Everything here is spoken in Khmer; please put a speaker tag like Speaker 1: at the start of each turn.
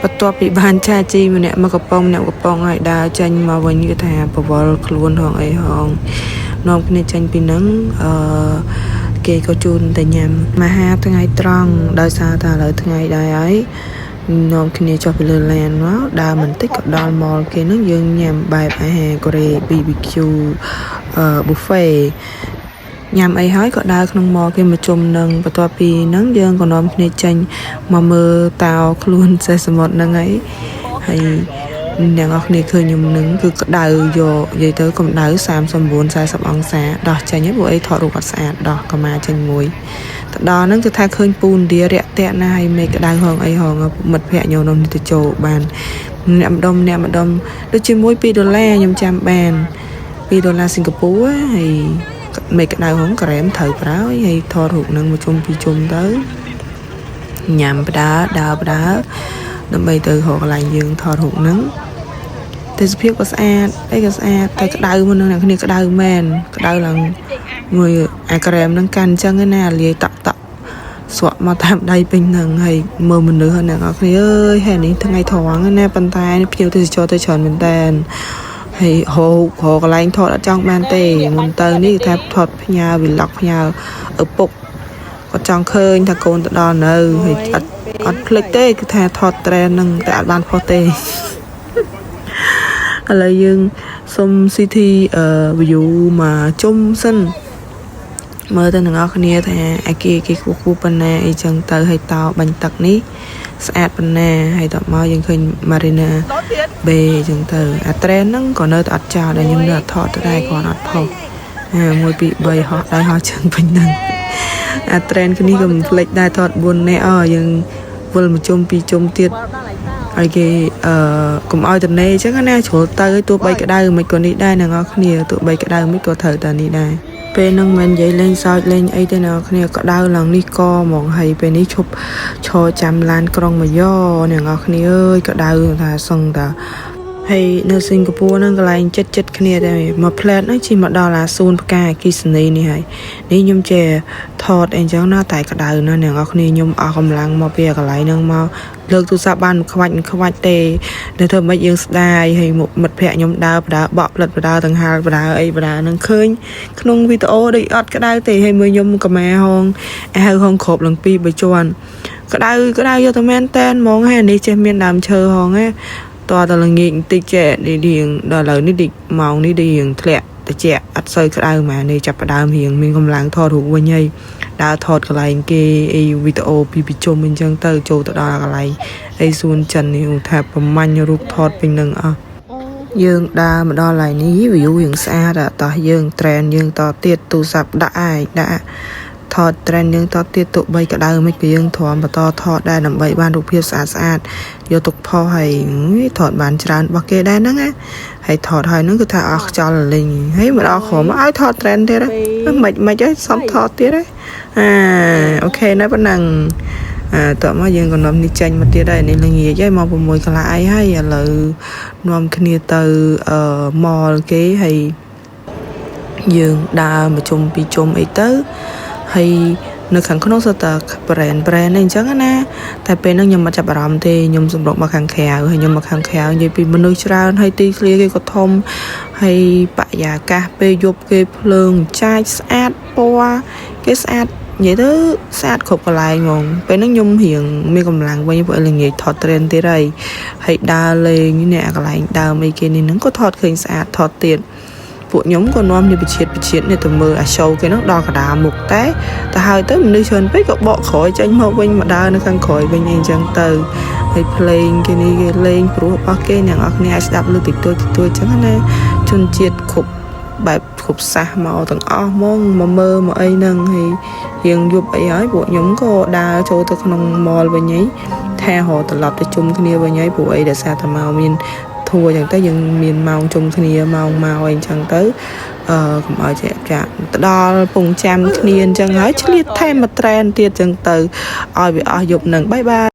Speaker 1: បន្ទាប់ពីបានចាជីម្នាក់មកកំប៉ុងឲ្យដើរចេញមកវិញគឺថាបវល់ខ្លួនហងអីហងនាំគ្នាចេញពីហ្នឹងគេក៏ជូនតែញ៉ាំមហាថ្ងៃត្រង់ដោយសារតែឥឡូវថ្ងៃដែរហើយនាំគ្នាចុះពីលើឡានមកដើរមិនតិចក៏ដល់ម៉លគេហ្នឹងយើងញ៉ាំបែបអាហារកូរ៉េ BBQ buffet ញ៉ាំអីហើយក៏ដើរក្នុងម៉លគេមកជុំនឹងបន្ទាប់ពីហ្នឹងយើងក៏នាំគ្នាចេញមកមើលតោខ្លួនសេះសមុទ្រហ្នឹងហើយអ្នកនរគ្នាឃើញខ្ញុំនឹងគឺក្តៅយកនិយាយទៅកម្ដៅ39 40អង្សាដោះចេញហើយពួកអីថតរូបអត់ស្អាតដោះកម្មាចេញមួយទៅដល់ហ្នឹងគឺថាឃើញពូនឌីរាក់តាក់ណាស់ហើយមេក្តៅហងអីហងមិត្តភក្តិខ្ញុំនោះទៅចូលបានអ្នកម្ដុំដូចជាមួយ$2ខ្ញុំចាំបាន$2សិង្ហបុរីហើយមេក្តៅហងក្រែមត្រូវប្រើហើយថតរូបនឹងមកជុំពីជុំទៅញ៉ាំបដាដើរបដាដើម្បីទៅរកកន្លែងយើងថតរូបនឹងទេសភាពក៏ស្អាតអីក៏ស្អាតតែក្តៅមុននឹងអ្នកគ្នាក្តៅមែនក្តៅឡើងមួយអាក្រែមនឹងកាន់អញ្ចឹងណាលាយតក់ស្រក់មកតាមដៃពេញនឹងហើយមើលមនុស្សអ្នកនរគ្នាអើយហេតុនេះថ្ងៃត្រង់ណាប៉ុន្តែភ្ញៀវទេសចរទៅច្រើនមែនតើហើយហៅកន្លែងថតអត់ចង់បានទេមុនទៅនេះថាថតផ្ញើ vlog ផ្ញើឪពុកគាត់ចង់ឃើញថាកូនទៅដល់នៅហើយអត់ភ្លេចទេគឺថាថតត្រែននឹងតែអត់បានផុសទេឥឡូវយើងសុំ city view មកជុំសិនមើលទៅទាំងអស់គ្នាថាអាគេខ្ពស់ប៉ុណ្ណាអីចឹងទៅហើយតោបាញ់ទឹកនេះស្អាតប៉ុណ្ណាហើយតមកយើងឃើញ Marina Bay ចឹងទៅអាត្រេនហ្នឹងក៏នៅតែអត់ចោលដែរខ្ញុំនៅថតទៅដែរគាត់អត់ផុស1 2 3ហោះដែរហោះចឹងពេញហ្នឹងអាត្រេនគ្នាក៏មិនភ្លេចដែរថត4នាក់យើងវិលមកជុំពីជុំទៀតហើយគេកុំឲ្យតនេអញ្ចឹងណាជ្រុលទៅឲ្យទោះបីក្តៅមិនក៏នេះដែរអ្នកនរគ្នាទោះបីក្តៅមិនក៏ត្រូវតែនេះដែរពេលហ្នឹងមិននិយាយលេងសើចលេងអីទេអ្នកគ្នាក្តៅឡើងនេះកហ្មងហើយពេលនេះឈប់ឈរចាំឡានក្រុងមកយោអ្នកនរគ្នាអើយក្តៅថាសឹងតាហើយនៅសិង្ហបុរីហ្នឹងកន្លែងចិត្តគ្នាដែរមកផ្លែតហ្នឹងជិះមកដល់អាស៊ូនផ្កាអគ្គិសនីនេះហើយនេះខ្ញុំចេះថតអីចឹងណាតែក្តៅណាអ្នកនរគ្នាខ្ញុំអស់កម្លាំងមកពីកន្លែងហ្នឹងមកលើកទូរស័ព្ទបានខ្វាច់ទេនៅធ្វើម៉េចយើងស្ដាយហើយមិត្តភ័ក្តិខ្ញុំដើរបក់ផ្លិតបដាទាំងហាលបដាអីបដាហ្នឹងឃើញក្នុងវីដេអូដូចអត់ក្តៅទេហើយមើលខ្ញុំកម្មាហងអាវហងគ្របឡើង2 3ជាន់ក្តៅយកទៅមែនតែនហ្មងហើយនេះចេះមានដើមឈើហងហ៎តើល្ងាចបន្តិចចេះរៀងដល់ឥឡូវនេះតិចម៉ោងនេះរៀងធ្លាក់ត្រជាក់អត់សូវក្តៅហ្មងនេះចាប់ផ្ដើមរៀងមានកម្លាំងថតរូបវិញហើយដើរថតកន្លែងគេអីវីដេអូពីជុំអញ្ចឹងទៅចូលទៅដល់កន្លែងអីសួនចិននេះថាប្រមាញ់រូបថតពេញនឹងអស់យើងដើរមកដល់កន្លែងនេះ view រៀងស្អាតតោះយើងត្រេនយើងតទៀតទូរស័ព្ទដាក់ថតត្រេនយើងតទៀតទុបីក្តៅមិនក៏យើងទ្រាំបន្តថតដែរដើម្បីបានរូបភាពស្អាតយកទុកផុសហើយថតបានច្រើនរបស់គេដែរហ្នឹងណាហើយថតហើយហ្នឹងគឺថាអស់ខ្យល់លេងហើយមកដល់ក្រុមឲ្យថតត្រេនទៀតមិនហើយសំថតទៀតអូខេណាប៉ុណ្ណឹងតោះមកយើងក៏នាំនេះចេញមកទៀតដែរនេះល្ងាចហើយមក6កន្លះអីហើយឥឡូវនាំគ្នាទៅម៉លគេហើយយើងដើរមកជុំពីជុំអីទៅហើយនៅខាងក្នុងសតើប្រេនអីអញ្ចឹងណាតែពេលហ្នឹងខ្ញុំមិនចាប់អារម្មណ៍ទេខ្ញុំសម្រុកមកខាងក្រៅហើយខ្ញុំមកខាងក្រៅនិយាយពីមនុស្សច្រើនហើយទីធ្លាគេក៏ធំហើយបរិយាកាសពេលយប់គេភ្លើងចាច់ស្អាតពណ៌គេស្អាតនិយាយទៅស្អាតគ្រប់កន្លែងហ្មងពេលហ្នឹងខ្ញុំរៀងមានកម្លាំងវិញព្រោះល្ងាចថតត្រេនទៀតហើយដើរលេងនេះកន្លែងដើមអីគេនេះហ្នឹងក៏ថតឃើញស្អាតថតទៀតពួកខ្ញុំក៏នាំនេះវិជាតិនេះទៅមើលអា show គេហ្នឹងដល់កណ្ដាលមុខតែហើយទៅមនុស្សច្រើនពេកក៏បកក្រោយចេញមកវិញមកដើរនៅខាងក្រោយវិញអីចឹងទៅហើយភ្លេងគេនេះគេលេងព្រោះរបស់គេអ្នកនរគ្នាអាចស្ដាប់លើតិចតួចចឹងណាជនជាតិគ្រប់បែបគ្រប់សាសមកទាំងអស់ហ្មងមកមើលមកអីហ្នឹងហើយរៀងយប់អីហើយពួកខ្ញុំក៏ដើរចូលទៅក្នុង mall វិញហីថារហត្រឡប់ទៅជុំគ្នាវិញហីព្រោះអីដែលសារតែមកមានធัวចឹងទៅយើងមានម៉ោងជុំគ្នាម៉ោងមកអីចឹងទៅកុំឲ្យចាក់ទៅដល់ពងចាំគ្នាអញ្ចឹងហើយឆ្លៀតថែមមកត្រែនទៀតចឹងទៅឲ្យវាអស់យប់នឹងបាយ